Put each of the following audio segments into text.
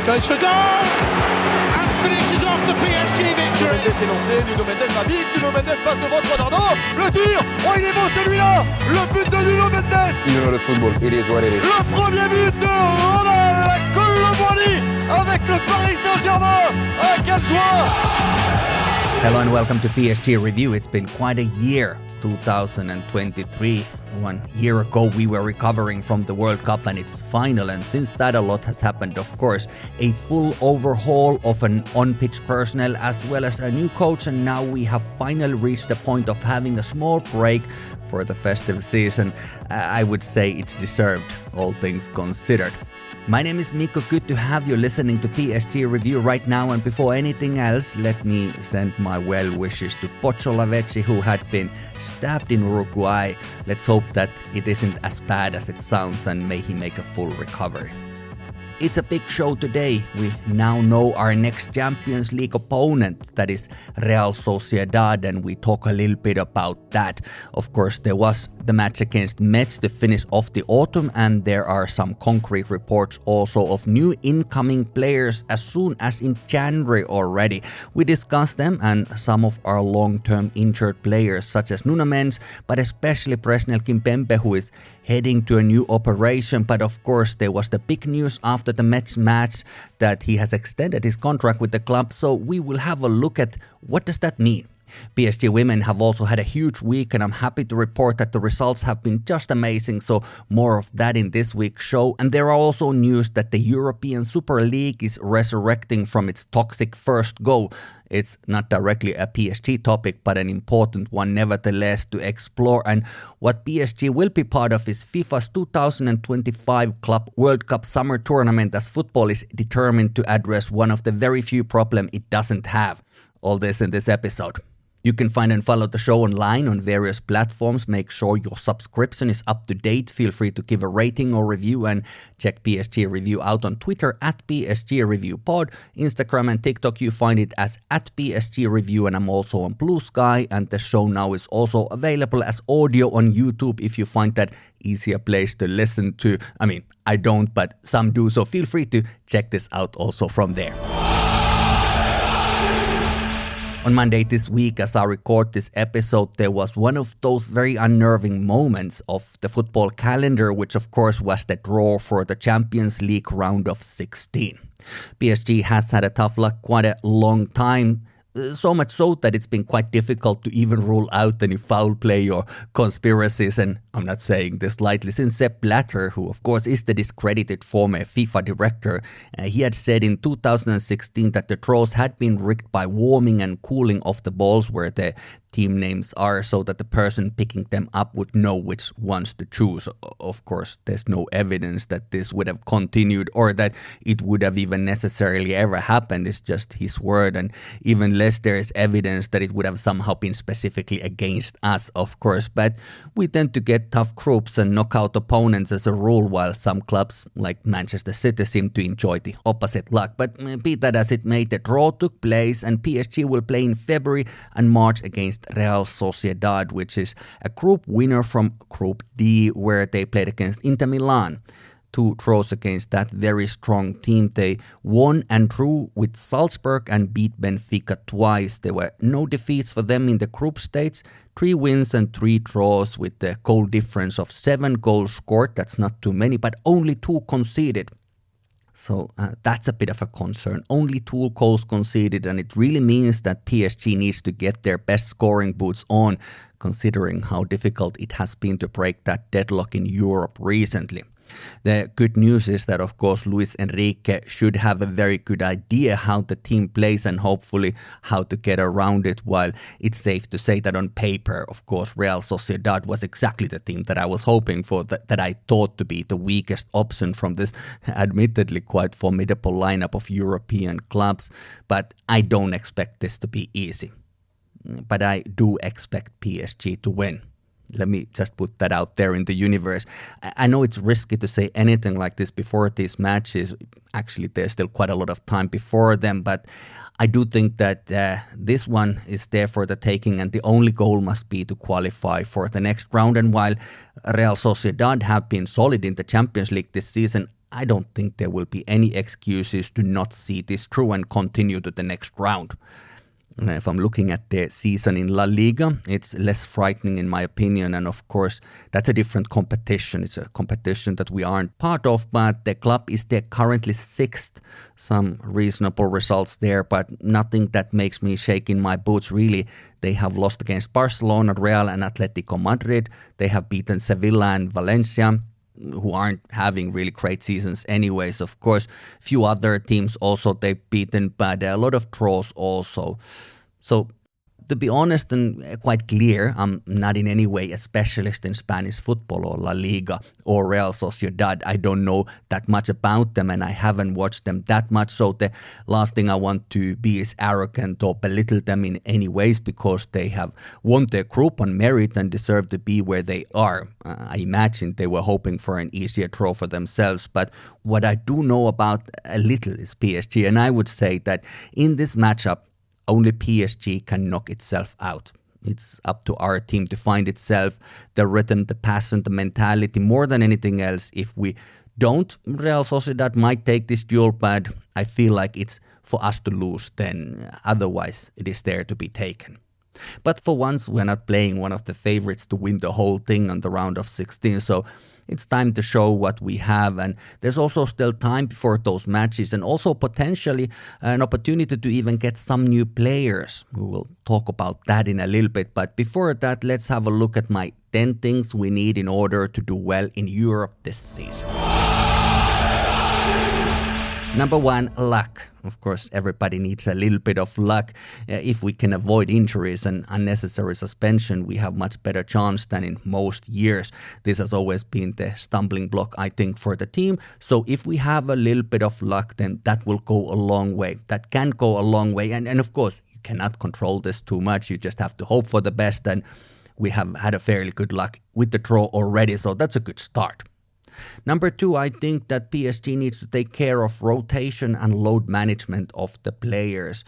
goes for goal and finishes off the PSG victory. Nuno Mendes est lancé, Nuno Mendes va vite, Nuno Mendes passe devant Quadrado, le tir, oh il est beau celui-là, le but de Nuno Mendes. You know the football, it is what it is. Le premier but de Ronald Colomboigny avec le Paris Saint-Germain, quelle joie. Hello and welcome to PSG Review. It's been quite a year, 2023. 1 year ago we were recovering from the World Cup and its final, and since that a lot has happened, of course. A full overhaul of an on-pitch personnel as well as a new coach, and now we have finally reached the point of having a small break for the festive season. I would say it's deserved, all things considered. My name is Mikko, good to have you listening to PSG Review right now, and before anything else, let me send my well wishes to Pocho Lavezzi, who had been stabbed in Uruguay. Let's hope that it isn't as bad as it sounds, and may he make a full recovery. It's a big show today. We now know our next Champions League opponent, that is Real Sociedad, and we talk a little bit about that. Of course, there was the match against Metz to finish off the autumn, and there are some concrete reports also of new incoming players as soon as in January already. We discuss them and some of our long-term injured players such as Nuno Mendes, but especially Presnel Kimpembe, who is heading to a new operation. But of course, there was the big news after the Metz match that he has extended his contract with the club. So we will have a look at what does that mean. PSG women have also had a huge week, and I'm happy to report that the results have been just amazing, so more of that in this week's show. And there are also news that the European Super League is resurrecting from its toxic first go. It's not directly a PSG topic, but an important one nevertheless to explore. And what PSG will be part of is FIFA's 2025 Club World Cup Summer Tournament, as football is determined to address one of the very few problems it doesn't have. All this in this episode. You can find and follow the show online on various platforms. Make sure your subscription is up to date. Feel free to give a rating or review, and check PSG Review out on Twitter at PSG Review Pod. Instagram and TikTok you find it as at PSG Review, and I'm also on Blue Sky, and the show now is also available as audio on YouTube if you find that easier place to listen to. I mean, I don't, but some do, so feel free to check this out also from there. On Monday this week, as I record this episode, there was one of those very unnerving moments of the football calendar, which of course was the draw for the Champions League round of 16. PSG has had a tough luck quite a long time. So much so that it's been quite difficult to even rule out any foul play or conspiracies, and I'm not saying this lightly, since Sepp Blatter, who of course is the discredited former FIFA director, he had said in 2016 that the draws had been rigged by warming and cooling off the balls where the team names are, so that the person picking them up would know which ones to choose. Of course, there's no evidence that this would have continued or that it would have even necessarily ever happened. It's just his word, and even less there is evidence that it would have somehow been specifically against us, of course. But we tend to get tough groups and knockout opponents as a rule, while some clubs like Manchester City seem to enjoy the opposite luck. But be that as it may, the draw took place, and PSG will play in February and March against Real Sociedad, which is a group winner from Group D, where they played against Inter Milan. 2 draws against that very strong team. They won and drew with Salzburg and beat Benfica twice. There were no defeats for them in the group stage. 3 wins and 3 draws with the goal difference of 7 goals scored. That's not too many, but only 2 conceded. So that's a bit of a concern. Only 2 goals conceded, and it really means that PSG needs to get their best scoring boots on, considering how difficult it has been to break that deadlock in Europe recently. The good news is that, of course, Luis Enrique should have a very good idea how the team plays and hopefully how to get around it, while it's safe to say that on paper, of course, Real Sociedad was exactly the team that I was hoping for, that I thought to be the weakest option from this admittedly quite formidable lineup of European clubs. But I don't expect this to be easy. But I do expect PSG to win. Let me just put that out there in the universe. I know it's risky to say anything like this before these matches. Actually, there's still quite a lot of time before them, but I do think that this one is there for the taking, and the only goal must be to qualify for the next round. And while Real Sociedad have been solid in the Champions League this season, I don't think there will be any excuses to not see this through and continue to the next round. If I'm looking at the season in La Liga, it's less frightening in my opinion, and of course that's a different competition. It's a competition that we aren't part of, but the club is there currently 6th. Some reasonable results there, but nothing that makes me shake in my boots really. They have lost against Barcelona, Real and Atletico Madrid. They have beaten Sevilla and Valencia, who aren't having really great seasons anyways. Of course, few other teams also they've beaten, but a lot of draws also. So to be honest and quite clear, I'm not in any way a specialist in Spanish football or La Liga or Real Sociedad. I don't know that much about them and I haven't watched them that much. So the last thing I want to be is arrogant or belittle them in any ways because they have won their group on merit and deserve to be where they are. I imagine they were hoping for an easier draw for themselves. But what I do know about a little is PSG. And I would say that in this matchup, only PSG can knock itself out. It's up to our team to find itself, the rhythm, the passion, the mentality, more than anything else. If we don't, Real Sociedad might take this duel, but I feel like it's for us to lose, then otherwise it is there to be taken. But for once, we're not playing one of the favorites to win the whole thing on the round of 16, so it's time to show what we have, and there's also still time before those matches and also potentially an opportunity to even get some new players. We will talk about that in a little bit, but before that, let's have a look at my 10 things we need in order to do well in Europe this season. Number 1, luck. Of course, everybody needs a little bit of luck. If we can avoid injuries and unnecessary suspension, we have much better chance than in most years. This has always been the stumbling block, I think, for the team. So if we have a little bit of luck, then that will go a long way. That can go a long way. And of course, you cannot control this too much. You just have to hope for the best. And we have had a fairly good luck with the draw already. So that's a good start. Number 2, I think that PSG needs to take care of rotation and load management of the players.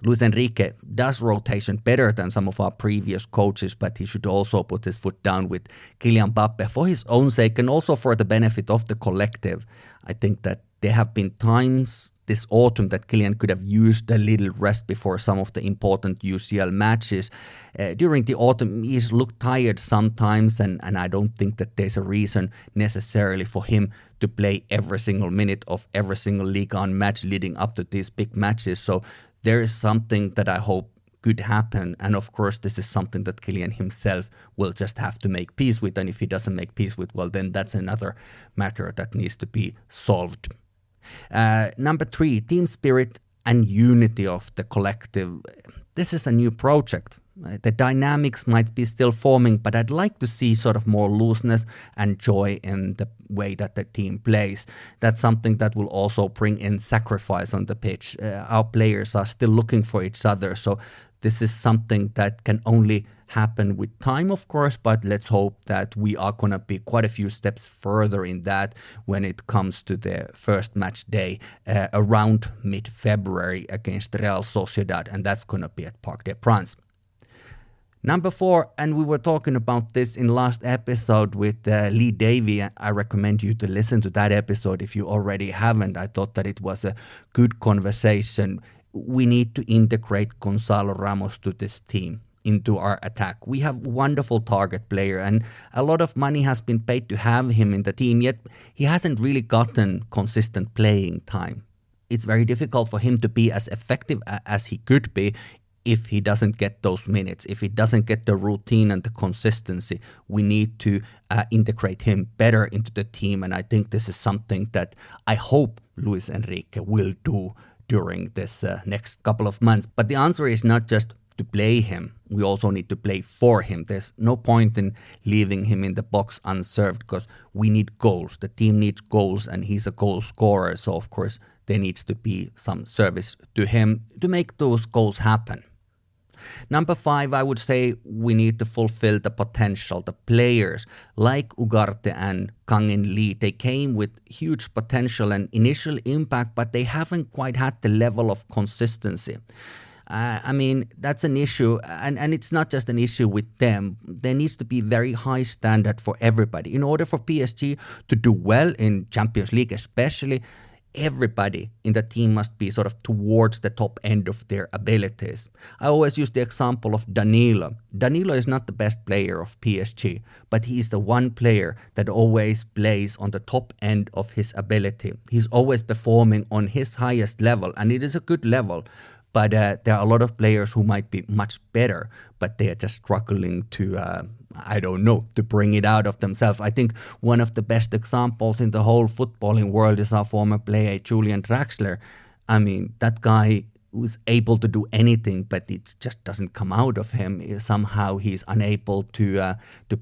Luis Enrique does rotation better than some of our previous coaches, but he should also put his foot down with Kylian Mbappe for his own sake and also for the benefit of the collective. I think that there have been times this autumn that Kylian could have used a little rest before some of the important UCL matches. During the autumn, he's looked tired sometimes, and I don't think that there's a reason necessarily for him to play every single minute of every single Ligue 1 match leading up to these big matches. So there is something that I hope could happen, and of course this is something that Kylian himself will just have to make peace with, and if he doesn't make peace with, well, then that's another matter that needs to be solved. Number 3, team spirit and unity of the collective. This is a new project. The dynamics might be still forming, but I'd like to see sort of more looseness and joy in the way that the team plays. That's something that will also bring in sacrifice on the pitch. Our players are still looking for each other, so this is something that can only happen with time, of course, but let's hope that we are going to be quite a few steps further in that when it comes to the first match day around mid-February against Real Sociedad, and that's going to be at Parc des Princes. Number 4, and we were talking about this in last episode with Lee Davey. I recommend you to listen to that episode if you already haven't. I thought that it was a good conversation. We need to integrate Gonzalo Ramos to this team, into our attack. We have wonderful target player and a lot of money has been paid to have him in the team, yet he hasn't really gotten consistent playing time. It's very difficult for him to be as effective as he could be if he doesn't get those minutes, if he doesn't get the routine and the consistency. We need to integrate him better into the team, and I think this is something that I hope Luis Enrique will do during this next couple of months. But the answer is not just to play him. We also need to play for him. There's no point in leaving him in the box unserved because we need goals. The team needs goals and he's a goal scorer. So of course there needs to be some service to him to make those goals happen. Number 5, I would say we need to fulfill the potential. The players like Ugarte and Kang In Lee, they came with huge potential and initial impact, but they haven't quite had the level of consistency. I mean, that's an issue, and it's not just an issue with them. There needs to be very high standard for everybody. In order for PSG to do well in Champions League especially, everybody in the team must be sort of towards the top end of their abilities. I always use the example of Danilo. Danilo is not the best player of PSG, but he is the one player that always plays on the top end of his ability. He's always performing on his highest level, and it is a good level. But there are a lot of players who might be much better, but they are just struggling to, to bring it out of themselves. I think one of the best examples in the whole footballing world is our former player, Julian Draxler. I mean, that guy was able to do anything, but it just doesn't come out of him. Somehow he's unable to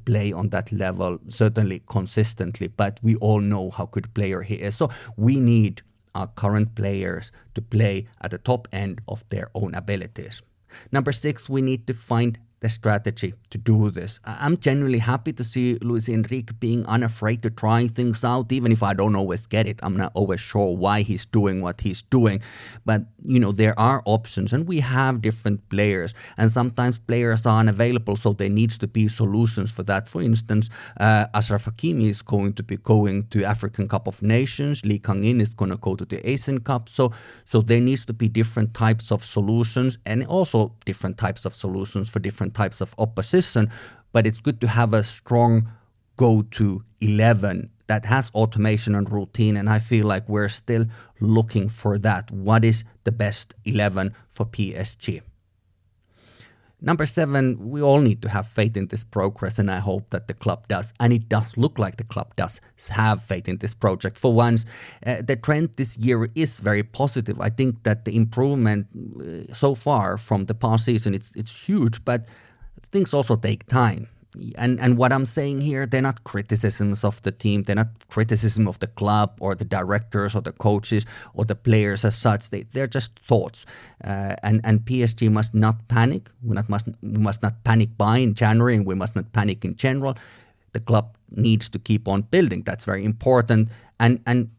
play on that level, certainly consistently, but we all know how good a player he is. So we need our current players to play at the top end of their own abilities. Number 6, we need to find the strategy to do this. I'm genuinely happy to see Luis Enrique being unafraid to try things out, even if I don't always get it. I'm not always sure why he's doing what he's doing. But, there are options, and we have different players, and sometimes players are unavailable, so there needs to be solutions for that. For instance, Ashraf Hakimi is going to be going to African Cup of Nations. Lee Kang-in is going to go to the Asian Cup. So there needs to be different types of solutions, and also different types of solutions for different types of opposition, but it's good to have a strong go-to 11 that has automation and routine, and I feel like we're still looking for that. What is the best 11 for PSG? Number 7, we all need to have faith in this progress, and I hope that the club does. And it does look like the club does have faith in this project. For once, the trend this year is very positive. I think that the improvement so far from the past season, it's huge, but things also take time. And what I'm saying here, they're not criticisms of the team, they're not criticism of the club or the directors or the coaches or the players as such. They're just thoughts. And PSG must not panic. We must not panic buying January, and we must not panic in general. The club needs to keep on building. That's very important. And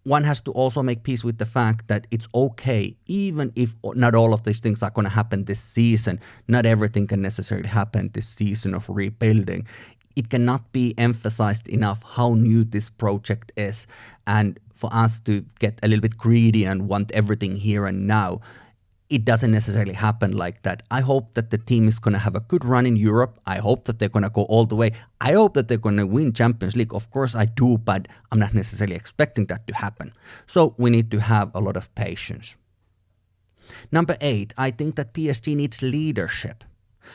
one has to also make peace with the fact that it's okay, even if not all of these things are going to happen this season. Not everything can necessarily happen this season of rebuilding. It cannot be emphasized enough how new this project is. And for us to get a little bit greedy and want everything here and now, it doesn't necessarily happen like that. I hope that the team is going to have a good run in Europe. I hope that they're going to go all the way. I hope that they're going to win Champions League. Of course I do, but I'm not necessarily expecting that to happen. So we need to have a lot of patience. Number 8, I think that PSG needs leadership.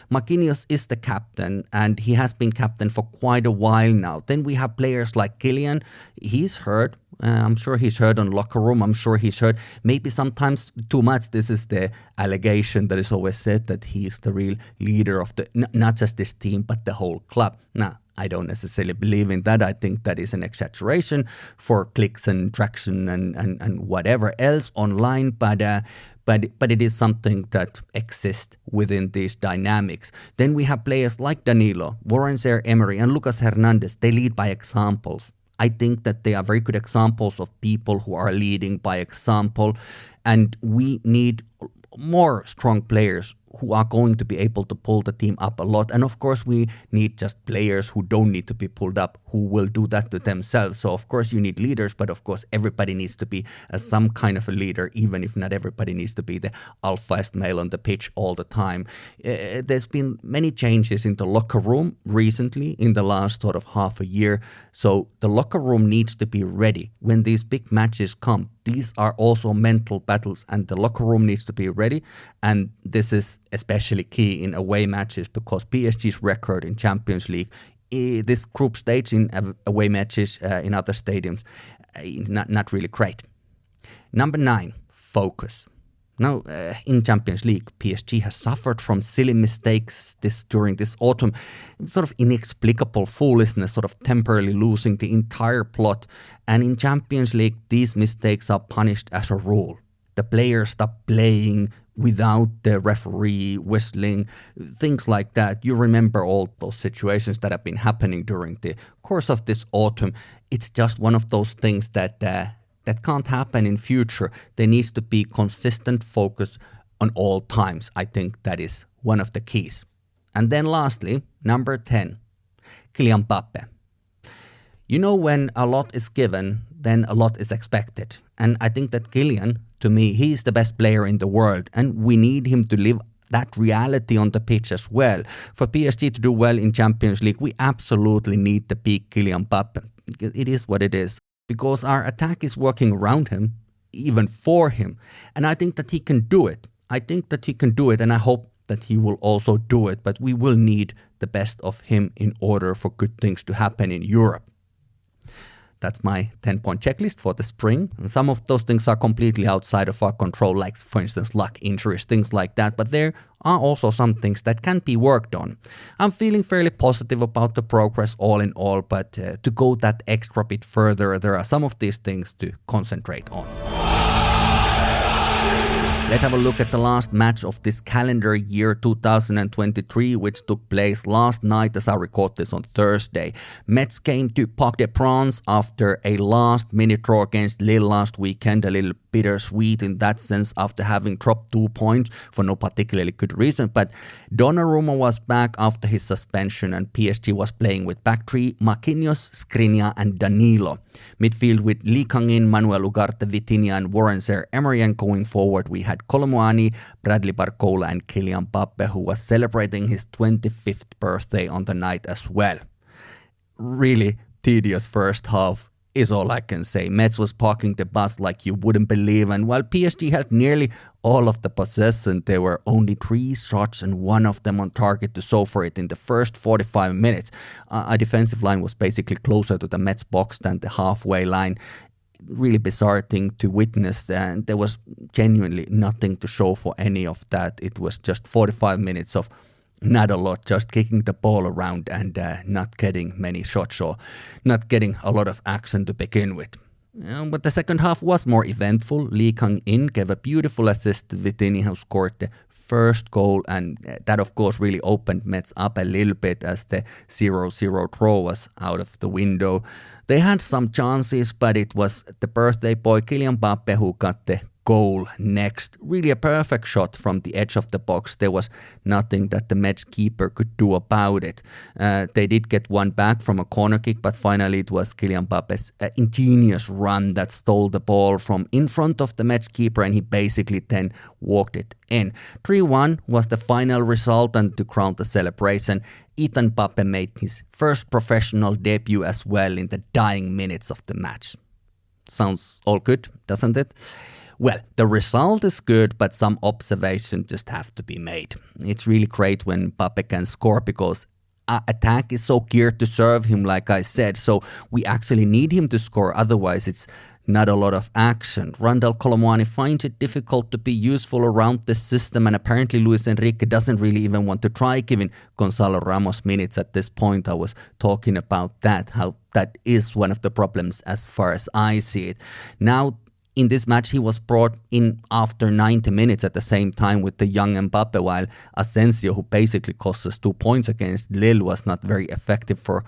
Marquinhos is the captain, and he has been captain for quite a while now. Then we have players like Kylian. He's hurt. I'm sure he's heard on locker room. I'm sure he's heard maybe sometimes too much. This is the allegation that is always said, that he's the real leader of the not just this team but the whole club. Now, I don't necessarily believe in that. I think that is an exaggeration for clicks and traction and whatever else online. But it is something that exists within these dynamics. Then we have players like Danilo, Warren Zaire-Emery, and Lucas Hernandez. They lead by examples. I think that they are very good examples of people who are leading by example, and we need more strong players who are going to be able to pull the team up a lot. And of course, we need just players who don't need to be pulled up, who will do that to themselves. So of course, you need leaders, but of course, everybody needs to be some kind of a leader, even if not everybody needs to be the alphaest male on the pitch all the time. There's been many changes in the locker room recently in the last sort of half a year. So the locker room needs to be ready when these big matches come. These are also mental battles, and the locker room needs to be ready. And this is especially key in away matches, because PSG's record in Champions League, this group stage in away matches in other stadiums, not really great. Number 9, focus. Now, in Champions League, PSG has suffered from silly mistakes during this autumn, sort of inexplicable foolishness, sort of temporarily losing the entire plot. And in Champions League, these mistakes are punished as a rule. The players stop playing without the referee whistling, things like that. You remember all those situations that have been happening during the course of this autumn. It's just one of those things that can't happen in future. There needs to be consistent focus on all times. I think that is one of the keys. And then lastly, number 10, Kylian Mbappe. You know, when a lot is given, then a lot is expected. And I think that Kylian, to me, he is the best player in the world. And we need him to live that reality on the pitch as well. For PSG to do well in Champions League, we absolutely need the peak Kylian Mbappe. It is what it is. Because our attack is working around him, even for him. And I think that he can do it. And I hope that he will also do it. But we will need the best of him in order for good things to happen in Europe. That's my 10-point checklist for the spring. And some of those things are completely outside of our control, like, for instance, luck, injuries, things like that. But there are also some things that can be worked on. I'm feeling fairly positive about the progress all in all, but to go that extra bit further, there are some of these things to concentrate on. Let's have a look at the last match of this calendar year 2023, which took place last night as I record this on Thursday. Metz came to Parc des Princes after a last-minute draw against Lille last weekend, a little bittersweet in that sense after having dropped 2 points for no particularly good reason. But Donnarumma was back after his suspension and PSG was playing with back three, Marquinhos, Skriniar and Danilo. Midfield with Lee Kang-in, Manuel Ugarte, Vitinha and Warren Zaire-Emery, and going forward we had Kolomuani, Bradley Barcola and Kylian Mbappe, who was celebrating his 25th birthday on the night as well. Really tedious first half is all I can say. Metz was parking the bus like you wouldn't believe, and while PSG held nearly all of the possession, there were only 3 shots and 1 of them on target to show for it in the first 45 minutes. Our defensive line was basically closer to the Metz box than the halfway line. Really bizarre thing to witness, and there was genuinely nothing to show for any of that. It was just 45 minutes of not a lot, just kicking the ball around and not getting many shots or not getting a lot of action to begin with. But the second half was more eventful. Lee Kang-in gave a beautiful assist to Vitinha, who scored the first goal, and that of course really opened Metz up a little bit as the 0-0 draw was out of the window. They had some chances, but it was the birthday boy Kylian Mbappe who got the goal next. Really a perfect shot from the edge of the box. There was nothing that the Metz keeper could do about it. They did get one back from a corner kick, but finally it was Kylian Mbappe's ingenious run that stole the ball from in front of the Metz keeper, and he basically then walked it in. 3-1 was the final result, and to crown the celebration, Ethan Mbappe made his first professional debut as well in the dying minutes of the match. Sounds all good, doesn't it? Well, the result is good, but some observations just have to be made. It's really great when Mbappe can score because our attack is so geared to serve him, like I said, so we actually need him to score, otherwise it's not a lot of action. Randal Kolomuani finds it difficult to be useful around the system, and apparently Luis Enrique doesn't really even want to try giving Gonzalo Ramos minutes at this point. I was talking about that, how that is one of the problems as far as I see it. Now, in this match, he was brought in after 90 minutes at the same time with the young Mbappe, while Asensio, who basically cost us 2 points against Lille, was not very effective for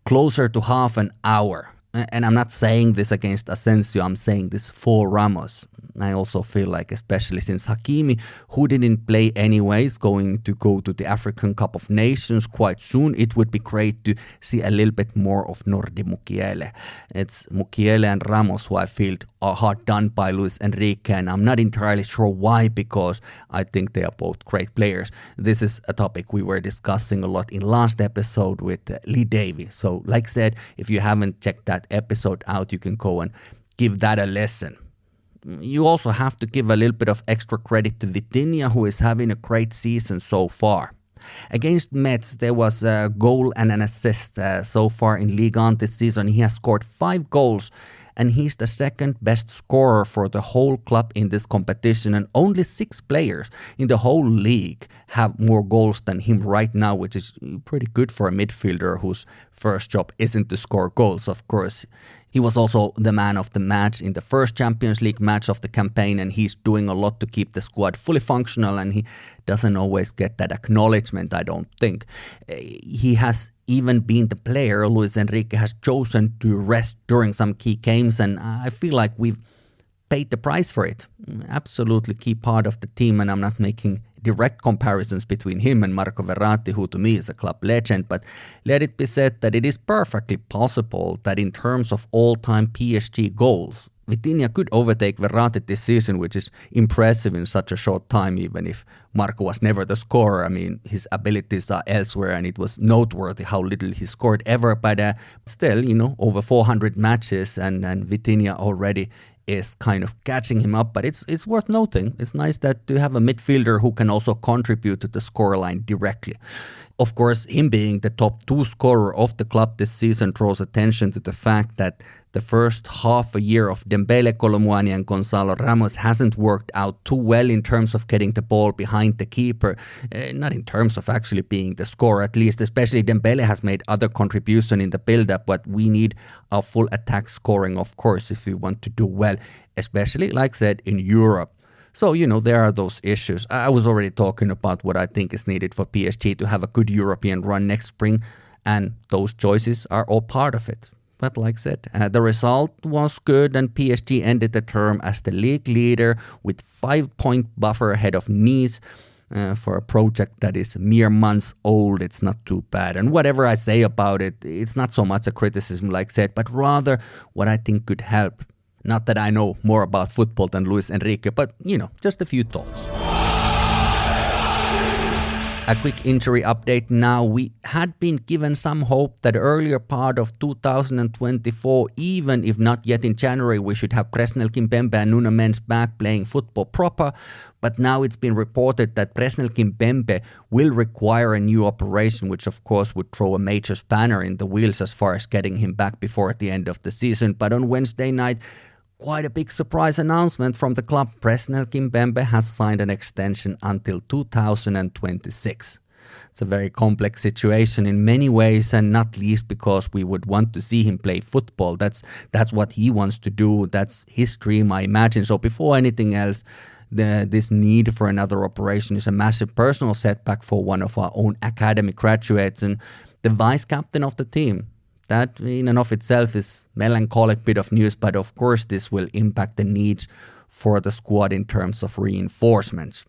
closer to half an hour. And I'm not saying this against Asensio, I'm saying this for Ramos. I also feel like, especially since Hakimi, who didn't play anyways, going to go to the African Cup of Nations quite soon, it would be great to see a little bit more of Nordi Mukiele. It's Mukiele and Ramos who I feel are hard done by Luis Enrique, and I'm not entirely sure why, because I think they are both great players. This is a topic we were discussing a lot in last episode with Lee Davey. So, like I said, if you haven't checked that episode out, you can go and give that a listen. You also have to give a little bit of extra credit to Vitinha, who is having a great season so far. Against Metz, there was a goal and an assist. So far in Ligue 1 this season, he has scored 5 goals, and he's the second best scorer for the whole club in this competition, and only 6 players in the whole league have more goals than him right now, which is pretty good for a midfielder whose first job isn't to score goals. Of course, he was also the man of the match in the first Champions League match of the campaign, and he's doing a lot to keep the squad fully functional, and he doesn't always get that acknowledgement, I don't think. He has even been the player Luis Enrique has chosen to rest during some key games, and I feel like we've paid the price for it. Absolutely key part of the team, and I'm not making direct comparisons between him and Marco Verratti, who to me is a club legend, but let it be said that it is perfectly possible that in terms of all-time PSG goals, Vitinha could overtake Verratti this season, which is impressive in such a short time, even if Marco was never the scorer. I mean, his abilities are elsewhere, and it was noteworthy how little he scored ever, but still, over 400 matches, and Vitinha already is kind of catching him up, but it's worth noting. It's nice that you have a midfielder who can also contribute to the scoreline directly. Of course, him being the top 2 scorer of the club this season draws attention to the fact that the first half a year of Dembele, Colomwani and Gonzalo Ramos hasn't worked out too well in terms of getting the ball behind the keeper, not in terms of actually being the scorer at least, especially Dembele has made other contribution in the build-up, but we need a full attack scoring, of course, if we want to do well, especially, like I said, in Europe. So, there are those issues. I was already talking about what I think is needed for PSG to have a good European run next spring, and those choices are all part of it. But like I said, the result was good, and PSG ended the term as the league leader with 5-point buffer ahead of Nice. For a project that is mere months old, it's not too bad. And whatever I say about it, it's not so much a criticism like I said, but rather what I think could help. Not that I know more about football than Luis Enrique, but, just a few thoughts. A quick injury update now. We had been given some hope that earlier part of 2024, even if not yet in January, we should have Presnel Kimpembe and Nuno Mendes back playing football proper. But now it's been reported that Presnel Kimpembe will require a new operation, which of course would throw a major spanner in the wheels as far as getting him back before the end of the season. But on Wednesday night, quite a big surprise announcement from the club. Presnel Kimpembe has signed an extension until 2026. It's a very complex situation in many ways, and not least because we would want to see him play football. That's what he wants to do. That's his dream, I imagine. So before anything else, this need for another operation is a massive personal setback for one of our own academy graduates and the vice captain of the team. That in and of itself is melancholic bit of news, but of course this will impact the needs for the squad in terms of reinforcements.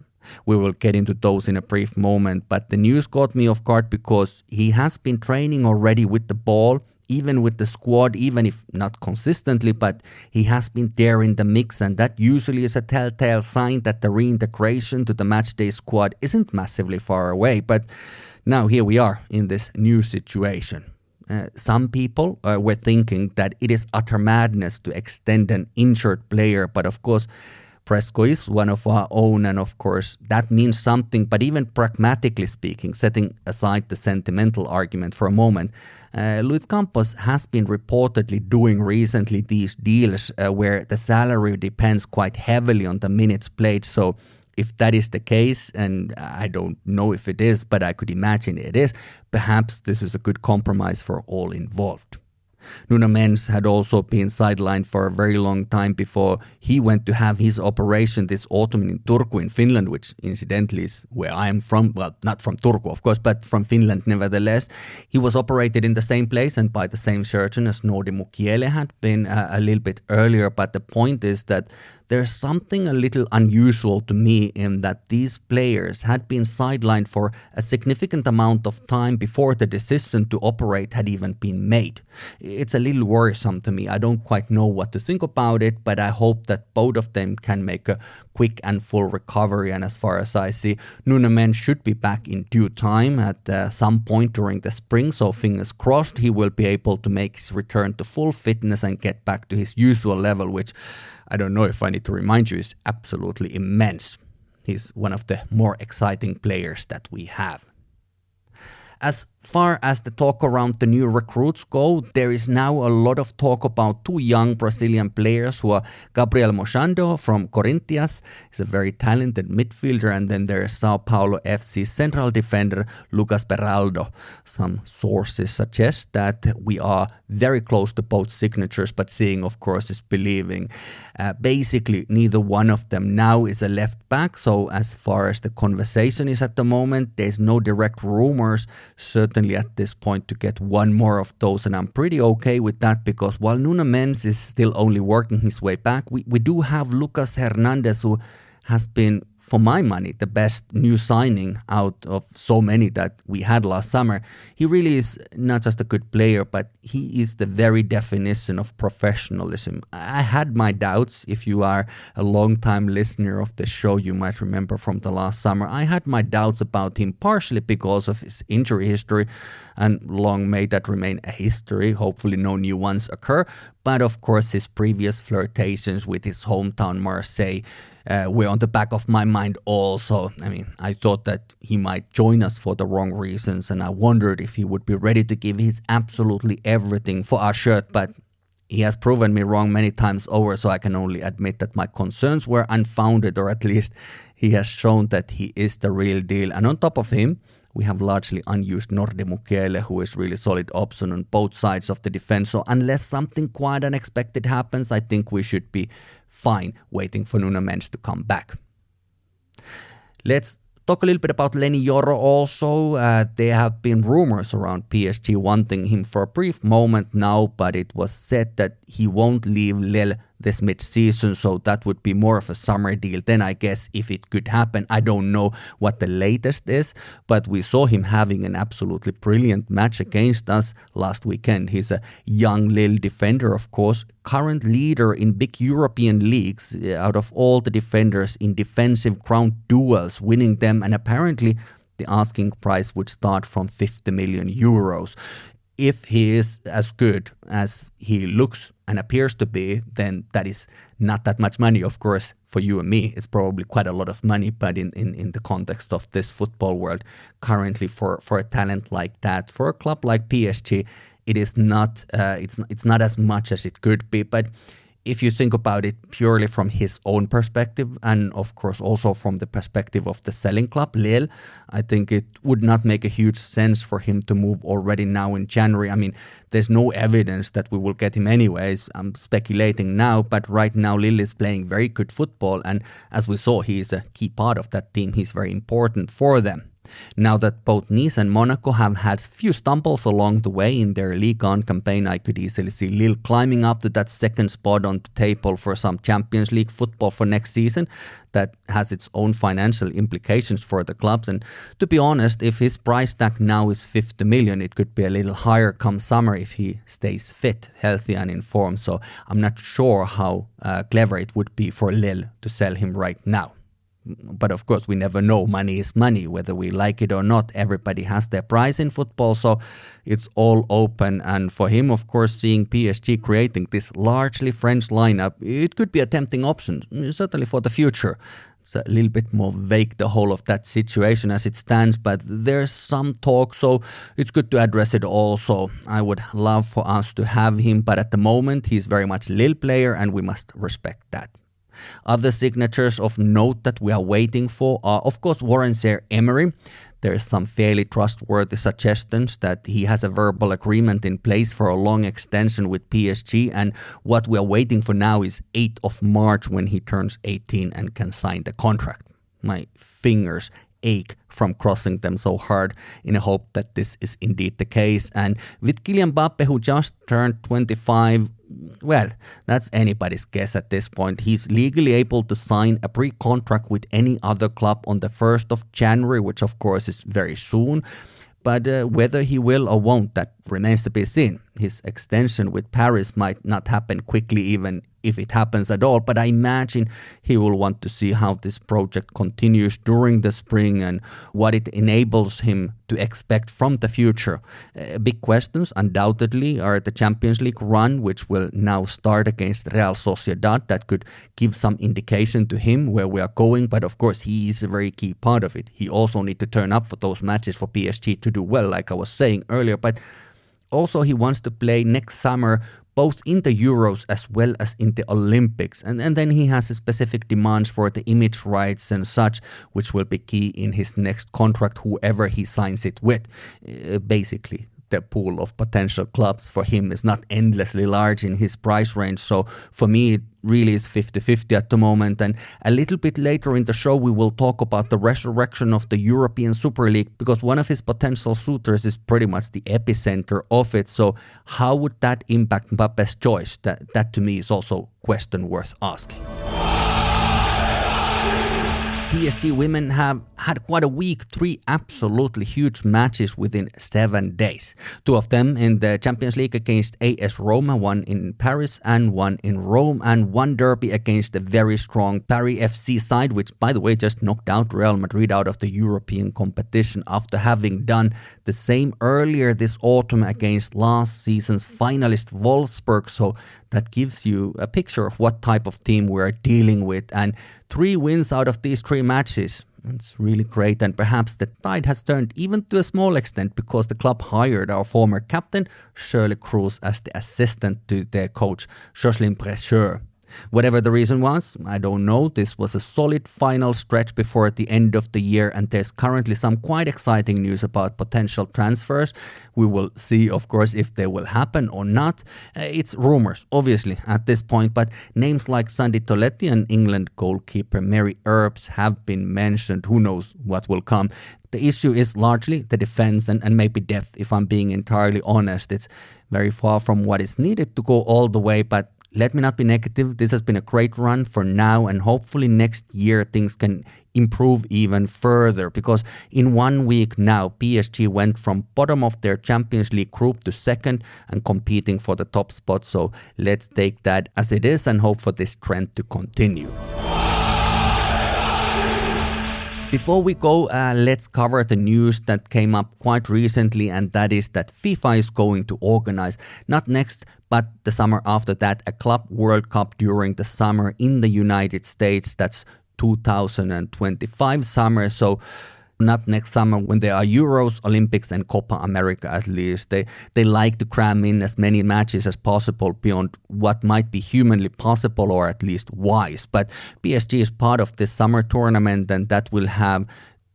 We will get into those in a brief moment, but the news caught me off guard because he has been training already with the ball, even with the squad, even if not consistently, but he has been there in the mix, and that usually is a telltale sign that the reintegration to the matchday squad isn't massively far away. But now here we are in this new situation. Some people were thinking that it is utter madness to extend an injured player, but of course Presco is one of our own, and of course that means something. But even pragmatically speaking, setting aside the sentimental argument for a moment, Luis Campos has been reportedly doing recently these deals where the salary depends quite heavily on the minutes played. So if that is the case, and I don't know if it is, but I could imagine it is, perhaps this is a good compromise for all involved. Nuno Mendes had also been sidelined for a very long time before he went to have his operation this autumn in Turku in Finland, which incidentally is where I am from. Well, not from Turku, of course, but from Finland nevertheless. He was operated in the same place and by the same surgeon as Nordi Mukiele had been a little bit earlier. But the point is that there's something a little unusual to me in that these players had been sidelined for a significant amount of time before the decision to operate had even been made. It's a little worrisome to me. I don't quite know what to think about it, but I hope that both of them can make a quick and full recovery. And as far as I see, Nuno Mendes should be back in due time at some point during the spring. So fingers crossed he will be able to make his return to full fitness and get back to his usual level, which I don't know if I need to remind you is absolutely immense. He's one of the more exciting players that we have. As far as the talk around the new recruits go, there is now a lot of talk about two young Brazilian players who are Gabriel Mochando from Corinthians. He's a very talented midfielder, and then there's Sao Paulo FC central defender Lucas Beraldo. Some sources suggest that we are very close to both signatures, but seeing, of course, is believing. Basically, neither one of them now is a left back, so as far as the conversation is at the moment, there's no direct rumors certainly at this point to get one more of those, and I'm pretty okay with that, because while Nuno Mendes is still only working his way back, we do have Lucas Hernandez, who has been, for my money, the best new signing out of so many that we had last summer. He really is not just a good player, but he is the very definition of professionalism. I had my doubts. If you are a long-time listener of the show, you might remember from the last summer, I had my doubts about him, partially because of his injury history, and long may that remain a history. Hopefully no new ones occur. But of course, his previous flirtations with his hometown Marseille were on the back of my mind also. I mean, I thought that he might join us for the wrong reasons, and I wondered if he would be ready to give his absolutely everything for our shirt, but he has proven me wrong many times over, so I can only admit that my concerns were unfounded, or at least he has shown that he is the real deal. And on top of him, we have largely unused Norde Mukiele, who is really solid option on both sides of the defense. So unless something quite unexpected happens, I think we should be fine waiting for Nuno Mendes to come back. Let's talk a little bit about Leny Yoro also. There have been rumors around PSG wanting him for a brief moment now, but it was said that he won't leave Lille this mid-season, so that would be more of a summer deal then, I guess, if it could happen. I don't know what the latest is, but we saw him having an absolutely brilliant match against us last weekend. He's a young Lille defender, of course, current leader in big European leagues out of all the defenders in defensive ground duels, winning them, and apparently the asking price would start from 50 million euros. If he is as good as he looks and appears to be, then that is not that much money. Of course, for you and me, it's probably quite a lot of money, but in the context of this football world, currently for a talent like that, for a club like PSG, it is not, it's not as much as it could be. But if you think about it purely from his own perspective, and of course also from the perspective of the selling club, Lille, I think it would not make a huge sense for him to move already now in January. I mean, there's no evidence that we will get him anyways. I'm speculating now, but right now Lille is playing very good football, and as we saw, he is a key part of that team. He's very important for them. Now that both Nice and Monaco have had few stumbles along the way in their Ligue 1 campaign, I could easily see Lille climbing up to that second spot on the table for some Champions League football for next season. That has its own financial implications for the clubs, and to be honest, if his price tag now is 50 million, it could be a little higher come summer if he stays fit, healthy and in form. So I'm not sure how clever it would be for Lille to sell him right now. But of course, we never know. Money is money, whether we like it or not. Everybody has their price in football, so it's all open. And for him, of course, seeing PSG creating this largely French lineup, it could be a tempting option, certainly for the future. It's a little bit more vague, the whole of that situation as it stands, but there's some talk, so it's good to address it also. I would love for us to have him, but at the moment, he's very much a Lille player, and we must respect that. Other signatures of note that we are waiting for are, of course, Warren Zaïre-Emery. There is some fairly trustworthy suggestions that he has a verbal agreement in place for a long extension with PSG, and what we are waiting for now is 8th of March when he turns 18 and can sign the contract. My fingers ache from crossing them so hard in a hope that this is indeed the case. And with Kylian Mbappe, who just turned 25, well, that's anybody's guess at this point. He's legally able to sign a pre-contract with any other club on the 1st of January, which of course is very soon. But whether he will or won't, that remains to be seen. His extension with Paris might not happen quickly, even if it happens at all, but I imagine he will want to see how this project continues during the spring and what it enables him to expect from the future. Big questions, undoubtedly, are the Champions League run, which will now start against Real Sociedad. That could give some indication to him where we are going, but of course he is a very key part of it. He also needs to turn up for those matches for PSG to do well, like I was saying earlier, but also he wants to play next summer both in the Euros as well as in the Olympics. And then he has specific demands for the image rights and such, which will be key in his next contract, whoever he signs it with. Basically, the pool of potential clubs for him is not endlessly large in his price range. So for me, it really is 50-50 at the moment. And a little bit later in the show, we will talk about the resurrection of the European Super League, because one of his potential suitors is pretty much the epicenter of it. So how would that impact Mbappe's choice? That to me is also a question worth asking. PSG women have had quite a week, 3 absolutely huge matches within 7 days. 2 of them in the Champions League against AS Roma, one in Paris and one in Rome, and one derby against the very strong Paris FC side, which by the way just knocked out Real Madrid out of the European competition after having done the same earlier this autumn against last season's finalist Wolfsburg. So that gives you a picture of what type of team we're dealing with. And 3 wins out of these 3 matches. It's really great, and perhaps the tide has turned even to a small extent because the club hired our former captain, Shirley Cruz, as the assistant to their coach, Jocelyn Bresseur. Whatever the reason was, I don't know. This was a solid final stretch before the end of the year, and there's currently some quite exciting news about potential transfers. We will see, of course, if they will happen or not. It's rumors, obviously, at this point, but names like Sandy Toletti and England goalkeeper Mary Earps have been mentioned. Who knows what will come? The issue is largely the defense and maybe depth, if I'm being entirely honest. It's very far from what is needed to go all the way, but let me not be negative. This has been a great run for now, and hopefully next year things can improve even further, because in 1 week now PSG went from bottom of their Champions League group to second and competing for the top spot. So let's take that as it is and hope for this trend to continue. Before we go, let's cover the news that came up quite recently, and that is that FIFA is going to organize, not next, but the summer after that, a Club World Cup during the summer in the United States. That's 2025 summer, so not next summer when there are Euros, Olympics and Copa America at least. They like to cram in as many matches as possible beyond what might be humanly possible or at least wise. But PSG is part of this summer tournament, and that will have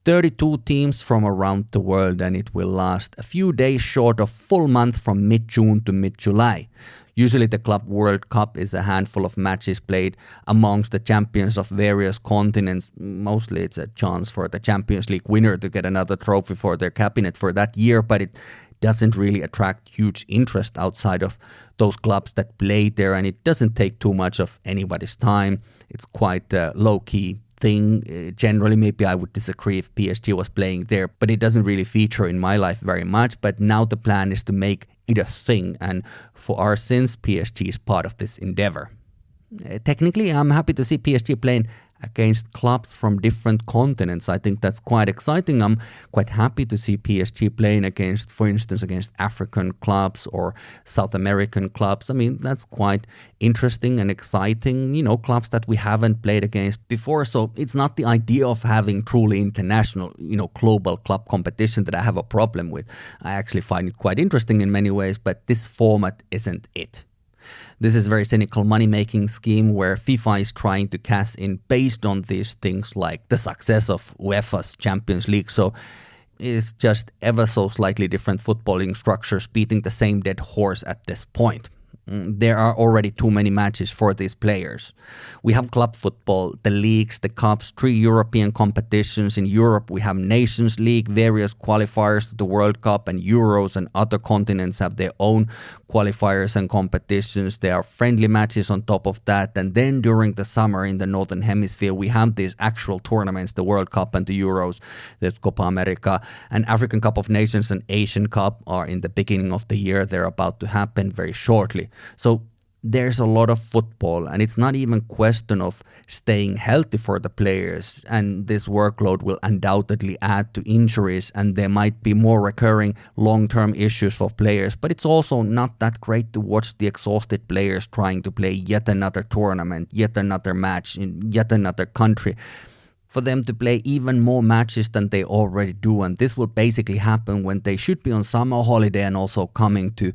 32 teams from around the world, and it will last a few days short of full month from mid-June to mid-July. Usually the Club World Cup is a handful of matches played amongst the champions of various continents. Mostly it's a chance for the Champions League winner to get another trophy for their cabinet for that year, but it doesn't really attract huge interest outside of those clubs that play there, and it doesn't take too much of anybody's time. It's quite a low-key thing. Generally, maybe I would disagree if PSG was playing there, but it doesn't really feature in my life very much. But now the plan is to make it a thing, and for our sins, PSG is part of this endeavor. Technically, I'm happy to see PSG playing against clubs from different continents. I think that's quite exciting. I'm quite happy to see PSG playing against, for instance, against African clubs or South American clubs. I mean, that's quite interesting and exciting, clubs that we haven't played against before. So it's not the idea of having truly international, global club competition that I have a problem with. I actually find it quite interesting in many ways, but this format isn't it. This is a very cynical money-making scheme where FIFA is trying to cash in based on these things like the success of UEFA's Champions League. So it's just ever so slightly different footballing structures beating the same dead horse at this point. There are already too many matches for these players. We have club football, the leagues, the cups, 3 European competitions. In Europe, we have Nations League, various qualifiers to the World Cup and Euros, and other continents have their own qualifiers and competitions. There are friendly matches on top of that. And then during the summer in the Northern Hemisphere, we have these actual tournaments, the World Cup and the Euros. There's Copa America, and African Cup of Nations and Asian Cup are in the beginning of the year. They're about to happen very shortly. So there's a lot of football, and it's not even a question of staying healthy for the players, and this workload will undoubtedly add to injuries, and there might be more recurring long-term issues for players, but it's also not that great to watch the exhausted players trying to play yet another tournament, yet another match in yet another country, for them to play even more matches than they already do. And this will basically happen when they should be on summer holiday and also coming to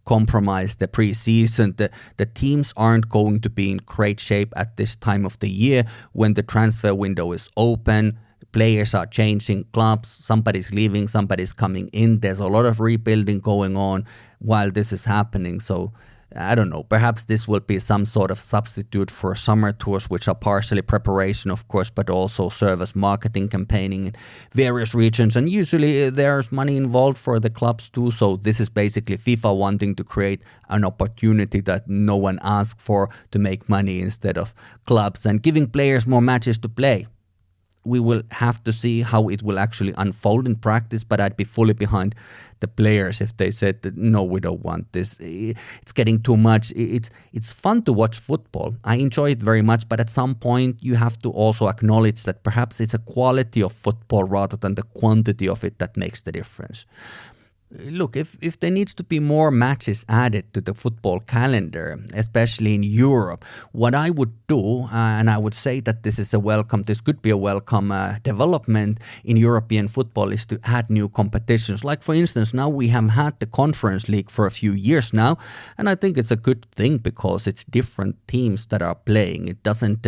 compromise the preseason. The teams aren't going to be in great shape at this time of the year when the transfer window is open. Players are changing clubs, somebody's leaving, somebody's coming in. There's a lot of rebuilding going on while this is happening. So I don't know, perhaps this will be some sort of substitute for summer tours, which are partially preparation, of course, but also serve as marketing campaigning in various regions. And usually there's money involved for the clubs too. So this is basically FIFA wanting to create an opportunity that no one asked for to make money instead of clubs and giving players more matches to play. We will have to see how it will actually unfold in practice, but I'd be fully behind the players if they said that, no, we don't want this. It's getting too much. It's fun to watch football. I enjoy it very much, but at some point you have to also acknowledge that perhaps it's a quality of football rather than the quantity of it that makes the difference. Look, if there needs to be more matches added to the football calendar, especially in Europe, what I would do, and I would say that this could be a welcome development in European football, is to add new competitions. Like, for instance, now we have had the Conference League for a few years now, and I think it's a good thing because it's different teams that are playing. It doesn't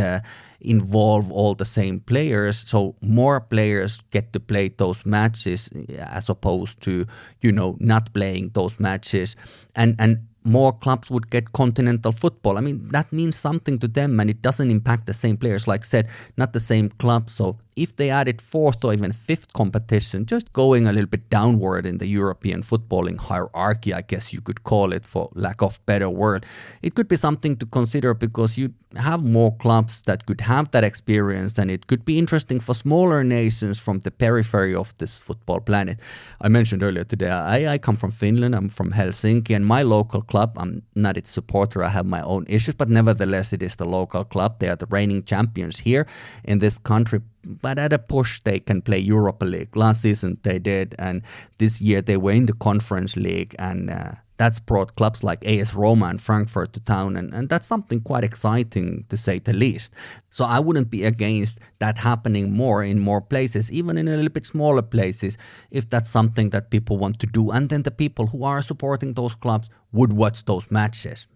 involve all the same players, so more players get to play those matches as opposed to, not playing those matches, and more clubs would get continental football. I mean, that means something to them, and it doesn't impact the same players. Like I said, not the same club. So if they added fourth or even fifth competition, just going a little bit downward in the European footballing hierarchy, I guess you could call it, for lack of better word, it could be something to consider because you have more clubs that could have that experience, and it could be interesting for smaller nations from the periphery of this football planet. I mentioned earlier today, I come from Finland, I'm from Helsinki, and my local club, I'm not its supporter, I have my own issues, but nevertheless it is the local club. They are the reigning champions here in this country, but at a push they can play Europa League. Last season they did, and this year they were in the Conference League, and that's brought clubs like AS Roma and Frankfurt to town, and that's something quite exciting, to say the least. So I wouldn't be against that happening more in more places, even in a little bit smaller places, if that's something that people want to do, and then the people who are supporting those clubs would watch those matches.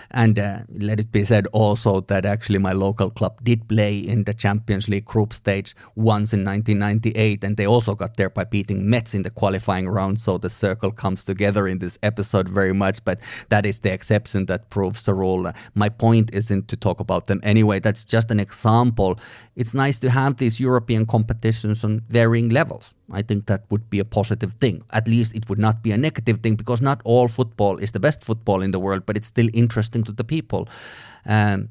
And let it be said also that actually my local club did play in the Champions League group stage once in 1998, and they also got there by beating Metz in the qualifying round, so the circle comes together in this episode very much, but that is the exception that proves the rule. My point isn't to talk about them anyway, that's just an example. It's nice to have these European competitions on varying levels. I think that would be a positive thing. At least it would not be a negative thing, because not all football is the best football in the world, but it's still interesting to the people.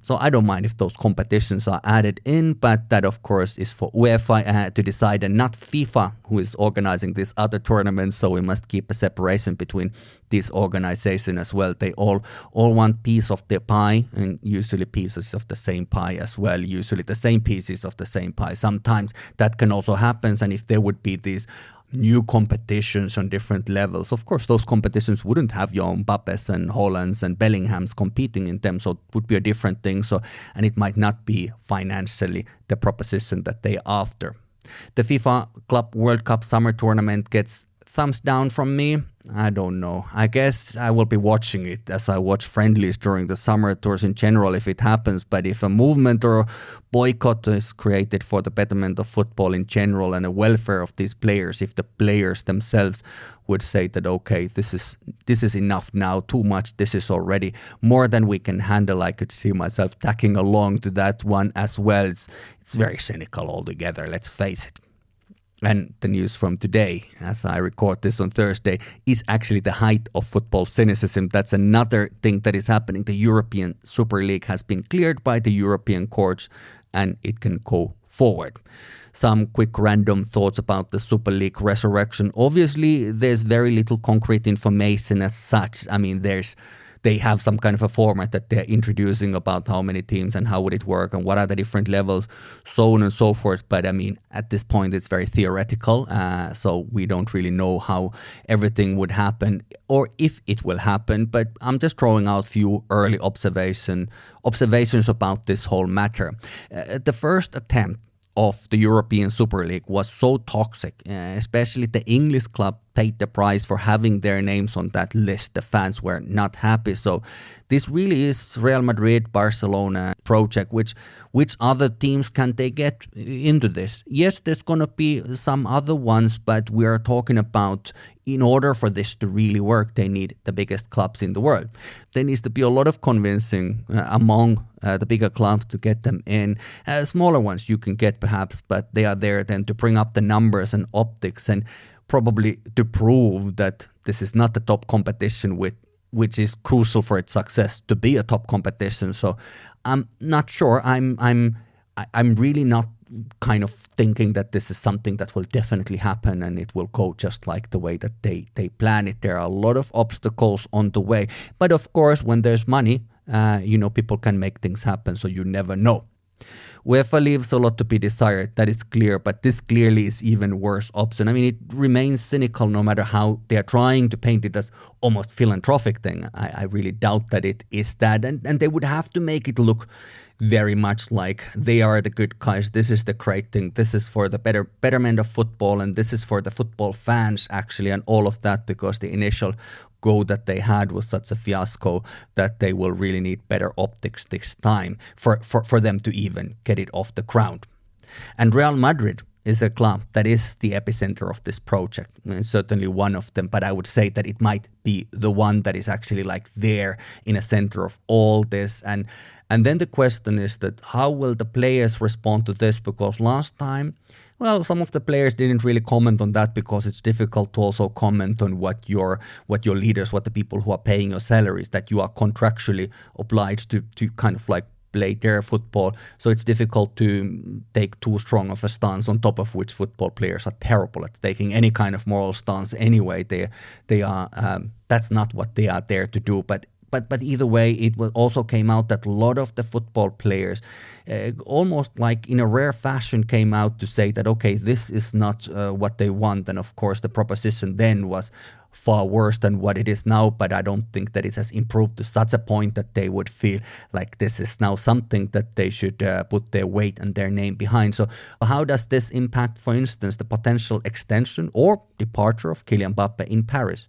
So I don't mind if those competitions are added in, but that of course is for UEFA to decide, and not FIFA, who is organizing these other tournaments. So we must keep a separation between these organizations as well. They all want piece of the pie, and usually pieces of the same pie as well. Usually the same pieces of the same pie. Sometimes that can also happen, and if there would be these new competitions on different levels, of course those competitions wouldn't have your Mbappes and Hollands and Bellinghams competing in them, so it would be a different thing. So, and it might not be financially the proposition that they are after. The FIFA Club World Cup Summer Tournament gets thumbs down from me. I don't know. I guess I will be watching it as I watch friendlies during the summer tours in general if it happens. But if a movement or a boycott is created for the betterment of football in general and the welfare of these players, if the players themselves would say that, okay, this is enough now, too much, this is already more than we can handle, I could see myself tagging along to that one as well. It's very cynical altogether, let's face it. And the news from today, as I record this on Thursday, is actually the height of football cynicism. That's another thing that is happening. The European Super League has been cleared by the European courts, and it can go forward. Some quick random thoughts about the Super League resurrection. Obviously, there's very little concrete information as such. I mean, they have some kind of a format that they're introducing about how many teams and how would it work and what are the different levels, so on and so forth. But I mean, at this point, it's very theoretical. So we don't really know how everything would happen or if it will happen. But I'm just throwing out a few early observations about this whole matter. The first attempt of the European Super League was so toxic, especially the English club paid the price for having their names on that list. The fans were not happy. So this really is Real Madrid, Barcelona project. Which other teams can they get into this? Yes, there's going to be some other ones, but we are talking about in order for this to really work, they need the biggest clubs in the world. There needs to be a lot of convincing among the bigger clubs to get them in. Smaller ones you can get perhaps, but they are there then to bring up the numbers and optics and probably to prove that this is not the top competition which is crucial for its success to be a top competition. So I'm not sure. I'm really not kind of thinking that this is something that will definitely happen and it will go just like the way that they plan it. There are a lot of obstacles on the way. But of course, when there's money, people can make things happen, so you never know. UEFA leaves a lot to be desired, that is clear, but this clearly is even worse option. I mean, it remains cynical no matter how they're trying to paint it as almost philanthropic thing. I really doubt that it is that, and they would have to make it look very much like they are the good guys. This is the great thing. This is for the betterment of football, and this is for the football fans actually, and all of that, because the initial go that they had was such a fiasco that they will really need better optics this time for them to even get it off the ground. And Real Madrid is a club that is the epicenter of this project. I mean, certainly one of them, but I would say that it might be the one that is actually like there in a center of all this. And then the question is that how will the players respond to this? Because last time, well, some of the players didn't really comment on that because it's difficult to also comment on what your leaders, what the people who are paying your salaries, that you are contractually obliged to kind of like play their football. So it's difficult to take too strong of a stance, on top of which football players are terrible at taking any kind of moral stance anyway. They are that's not what they are there to do. But either way, it also came out that a lot of the football players almost like in a rare fashion came out to say that, okay, this is not what they want. And of course, the proposition then was far worse than what it is now, but I don't think that it has improved to such a point that they would feel like this is now something that they should put their weight and their name behind. So how does this impact, for instance, the potential extension or departure of Kylian Mbappe in Paris?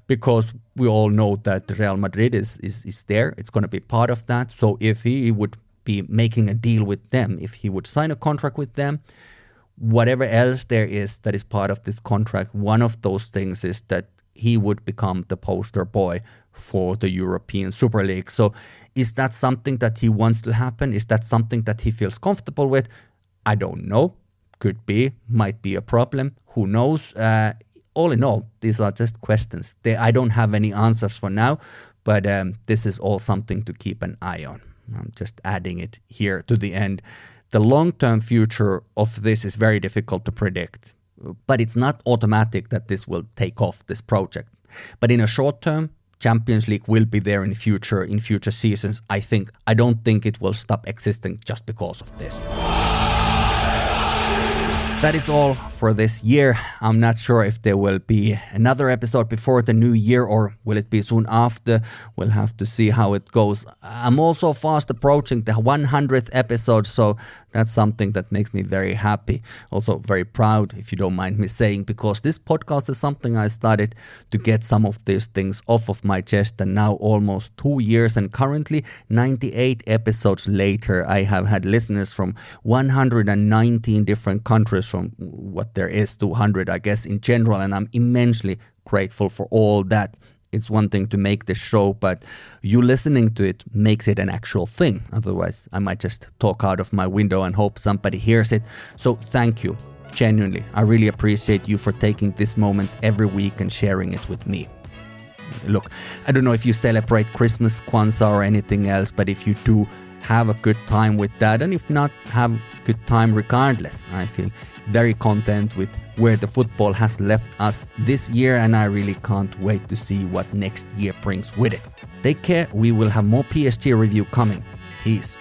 Because we all know that Real Madrid is there. It's going to be part of that. So if he would be making a deal with them, if he would sign a contract with them, whatever else there is that is part of this contract, one of those things is that he would become the poster boy for the European Super League. So is that something that he wants to happen? Is that something that he feels comfortable with? I don't know. Could be, might be a problem. Who knows? All in all, these are just questions. I don't have any answers for now, but this is all something to keep an eye on. I'm just adding it here to the end. The long-term future of this is very difficult to predict. But it's not automatic that this will take off, this project. But in a short term, Champions League will be there in future seasons. I don't think it will stop existing just because of this. That is all for this year. I'm not sure if there will be another episode before the new year or will it be soon after. We'll have to see how it goes. I'm also fast approaching the 100th episode, so that's something that makes me very happy. Also very proud, if you don't mind me saying, because this podcast is something I started to get some of these things off of my chest, and now almost 2 years and currently 98 episodes later, I have had listeners from 119 different countries, from what there is to 100, I guess, in general, and I'm immensely grateful for all that. It's one thing to make this show, but you listening to it makes it an actual thing. Otherwise, I might just talk out of my window and hope somebody hears it. So thank you, genuinely. I really appreciate you for taking this moment every week and sharing it with me. Look, I don't know if you celebrate Christmas, Kwanzaa, or anything else, but if you do, have a good time with that, and if not, have a good time regardless. I feel very content with where the football has left us this year, and I really can't wait to see what next year brings with it. Take care, we will have more PSG review coming. Peace.